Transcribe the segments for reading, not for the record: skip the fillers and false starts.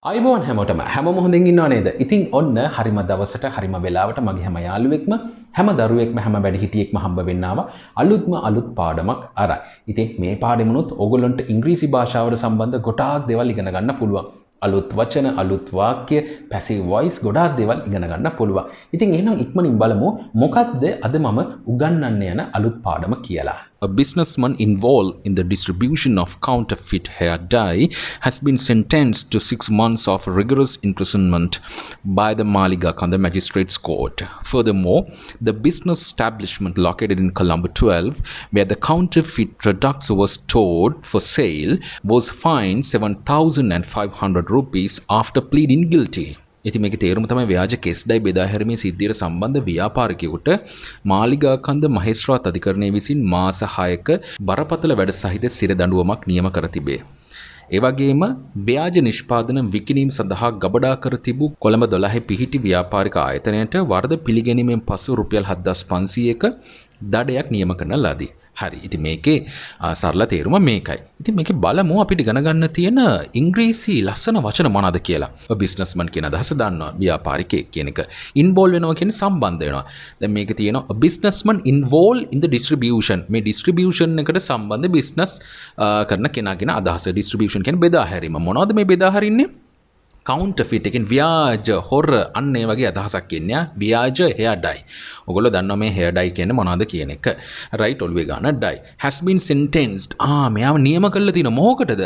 අයිබෝන් හැමෝටම හැමෝම හොඳින් ඉන්නව නේද? ඉතින් ඔන්න හරිම දවසට හරිම වෙලාවට මගේ හැම යාළුවෙක්ම හැම දරුවෙක්ම හැම වැඩිහිටියෙක්ම හම්බ වෙන්න ආවා අලුත්ම අලුත් පාඩමක් අරන්. ඉතින් මේ පාඩෙමුණුත් ඕගොල්ලන්ට ඉංග්‍රීසි භාෂාවට සම්බන්ධ ගොඩාක් දේවල් ඉගෙන ගන්න පුළුවන්. අලුත් වචන, අලුත් වාක්‍ය, පැසිව් වොයිස් ගොඩාක් දේවල් ඉගෙන ගන්න පුළුවන්. ඉතින් එහෙනම් ඉක්මනින් බලමු මොකක්ද අද මම උගන්වන්න යන අලුත් පාඩම කියලා. A businessman involved in the distribution of counterfeit hair dye has been sentenced to 6 months of rigorous imprisonment by the Maligakanda Magistrates Court. Furthermore, the business establishment located in Colombo 12, where the counterfeit products were stored for sale, was fined 7,500 rupees after pleading guilty. ඉතින් මේකේ තේරුම තමයි ව්‍යාජ කෙස් dye බෙදා හැරීමේ සිද්ධියට සම්බන්ධ ව්‍යාපාරිකයෙකුට මාලිගාකන්ද මහේස්ත්‍රාත් අධිකරණය විසින් මාස 6ක බරපතල වැඩ සහිත සිර දඬුවමක් නියම කර තිබේ. ඒ වගේම ව්‍යාජ නිෂ්පාදන විකිණීම සඳහා ගබඩා කර තිබූ කොළඹ 12 පිහිටි ව්‍යාපාරික ආයතනයට වරද පිළිගැනීමෙන් පසු රුපියල් 7500ක දඩයක් නියම කරන ලදී. හරි. ඉතින් මේකේ සරල තේරුම මේකයි. ඉතින් මේකේ බලමු අපිට ඉගෙන ගන්න තියෙන ඉංග්‍රීසි ලස්සන වචන මොනවාද කියලා. a businessman කියන අදහස දන්නවා. ව්‍යාපාරිකයෙක් කියන එක. involve වෙනවා කියන්නේ සම්බන්ධ වෙනවා. දැන් මේකේ තියෙනවා a businessman involved in the distribution. මේ distribution එකට සම්බන්ධ business කරන කෙනා කියන අදහස. distribution කියන්නේ බෙදා හැරීම. මොනවද මේ බෙදා හරින්නේ? counterfeit එකෙන් ව්‍යාජ හොර අන්න ඒ වගේ අදහසක් එන්නේ ව්‍යාජ hair dye. ඔයගොල්ලෝ දන්නවා මේ hair dye කියන්නේ මොනවද කියන එක. right ඔළුවේ ගන්න dye has been sentenced. මෙයාව නියම කරලා තියෙන මොකටද?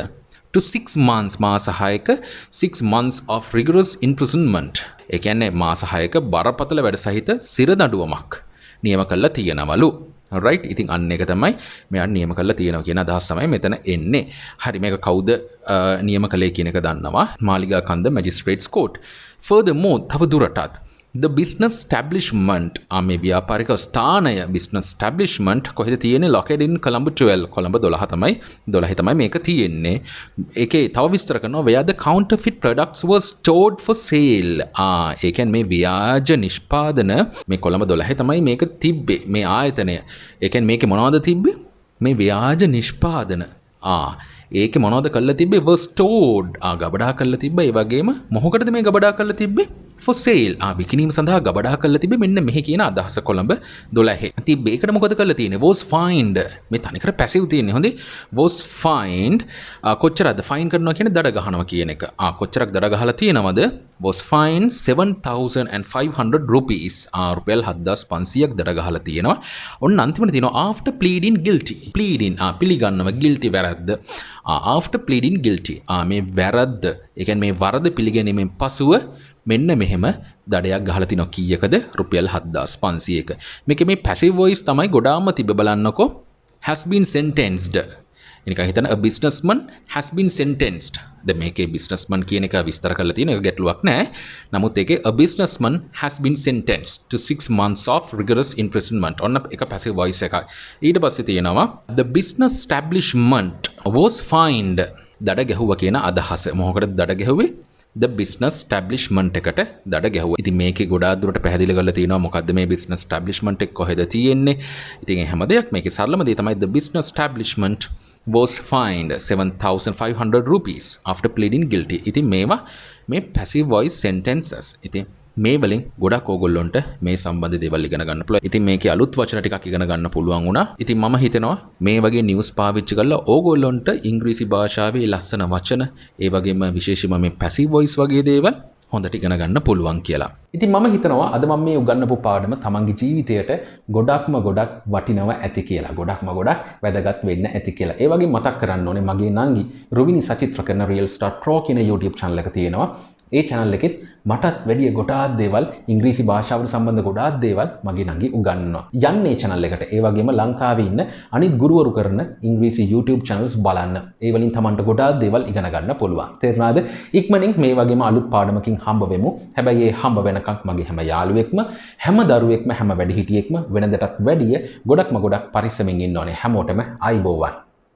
to 6 months මාස 6ක 6 months of rigorous imprisonment. ඒ කියන්නේ මාස 6ක බරපතල වැඩ සහිත සිර දඬුවමක් නියම කරලා තියෙනවලු. right ඉතින් අන්න එක තමයි මෙයා නියම කරලා තියෙනවා කියන අදහස් තමයි මෙතන එන්නේ. හරි මේක කවුද නියම කළේ කියන එක දන්නවා. මාලිගාකන්ද මැජිස්ට්‍රේට්ස් කෝට්. furthermore තව දුරටත් the business establishment මේ ව්‍යාපාරික ස්ථානය business establishment කොහෙද තියෙන්නේ? located in Colombo 12. කොළඹ 12 තමයි මේක තියෙන්නේ. ඒකේ තව විස්තර කරනවා where the counterfeit products were stored for sale. ඒ කියන්නේ මේ ව්‍යාජ නිෂ්පාදන මේ කොළඹ 12 තමයි මේක තිබ්බේ. මේ ආයතනය. ඒ කියන්නේ මේකේ මොනවද තිබ්බේ? මේ ව්‍යාජ නිෂ්පාදන. ඒකේ මොනවද කරලා තිබ්බේ? was stored. ගබඩා කරලා තිබ්බා. ඒ වගේම මොකකටද මේ ගබඩා කරලා තිබ්බේ? for sale. විකිණීම සඳහා ගබඩා කරලා තිබ්බේ. මෙන්න මෙහි කියන අදහස කොළඹ 12. තිබ්බේ. ඒකට මොකද කරලා තියෙන්නේ? was fined. මේ තනිකර පැසිව් තියෙන්නේ. හොඳේ. was fined. කොච්චරද ෆයින් කරනවා කියන්නේ දඩ ගහනවා කියන එක. කොච්චරක් දඩ ගහලා තියෙනවද? was fined 7,500 rupees. රුපියල් 7500ක් දඩ ගහලා තියෙනවා. ඔන්න අන්තිමට තියෙනවා after pleading guilty. pleading පිළිගන්නවා guilty වැරද්ද. after pleading guilty. මේ වැරද්ද. ඒ කියන්නේ මේ වරද පිළිගැනීමෙන් පසුව මෙන්න මෙහෙම දඩයක් ගහලා තිනවා කීයකද? රුපියල් 7500ක. මේකේ මේ පැසිව් වොයිස් තමයි ගොඩාක්ම තිබ්බ බලන්නකෝ. has been sentenced. එනික හිතන a businessman has been sentenced. දැන් මේකේ businessman කියන එක විස්තර කරලා තියෙන එක ගැටලුවක් නෑ. නමුත් ඒකේ a businessman has been sentenced to 6 months of rigorous imprisonment. ඔන්න එක පැසිව් වොයිස් එකයි. ඊට පස්සේ තියෙනවා the business establishment was fined. දඩ ගැහුවා කියන අදහස. මොකකටද දඩ ගැහුවේ? the business establishment එකට දඩ ගැහුවා. ඉතින් මේකේ ගොඩාක් දුරට පැහැදිලි කරලා තියෙනවා මොකද්ද මේ business establishment එක කොහෙද තියෙන්නේ. ඉතින් හැම දෙයක් මේකේ සරලම දේ තමයි the business establishment was fined 7,500 rupees after pleading guilty. ඉතින් මේවා මේ passive voice sentences. ඉතින් මේ වලින් ගොඩක් ඕගොල්ලොන්ට මේ සම්බන්ධ දේවල් ඉගෙන ගන්න පුළුවන්. ඉතින් මේකේ අලුත් වචන ටිකක් ඉගෙන ගන්න පුළුවන් වුණා. ඉතින් මම හිතනවා මේ වගේ නිවුස් පාවිච්චි කරලා ඕගොල්ලොන්ට ඉංග්‍රීසි භාෂාවේ ලස්සන වචන, ඒ වගේම විශේෂයෙන්ම මේ පැසිව් වොයිස් වගේ දේවල් හොඳට ඉගෙන ගන්න පුළුවන් කියලා. ඉතින් මම හිතනවා අද මම මේ උගන්වපු පාඩම තමන්ගේ ජීවිතයට ගොඩක් වටිනව ඇති කියලා. ගොඩක් වැදගත් වෙන්න ඇති කියලා. ඒ වගේ මතක් කරන්න ඕනේ මගේ නංගි රුවිනි සචිත්‍ර කරන Real Star Pro කියන YouTube channel එක තියෙනවා. ඒ channel එකෙත් මටත් වැඩි ගොඩාක් දේවල් ඉංග්‍රීසි භාෂාවට සම්බන්ධ ගොඩාක් දේවල් මගේ නංගි උගන්වනවා. යන්න ඒ channel එකට. ඒ වගේම ලංකාවේ ඉන්න අනිත් ගුරුවරු කරන ඉංග්‍රීසි YouTube channels බලන්න. ඒ වලින් තමන්ට ගොඩාක් දේවල් ඉගෙන ගන්න පුළුවන්. තේරුණාද? ඉක්මනින් මේ වගේම අලුත් පාඩමකින් හම්බ වෙමු. හැබැයි මේ හම්බ වෙනකන් මගේ හැම යාළුවෙක්ම හැම දරුවෙක්ම හැම වැඩිහිටියෙක්ම වෙනදටත් වැඩිය ගොඩක් පරිස්සමෙන් ඉන්න ඕනේ. හැමෝටම අයිබෝවන්.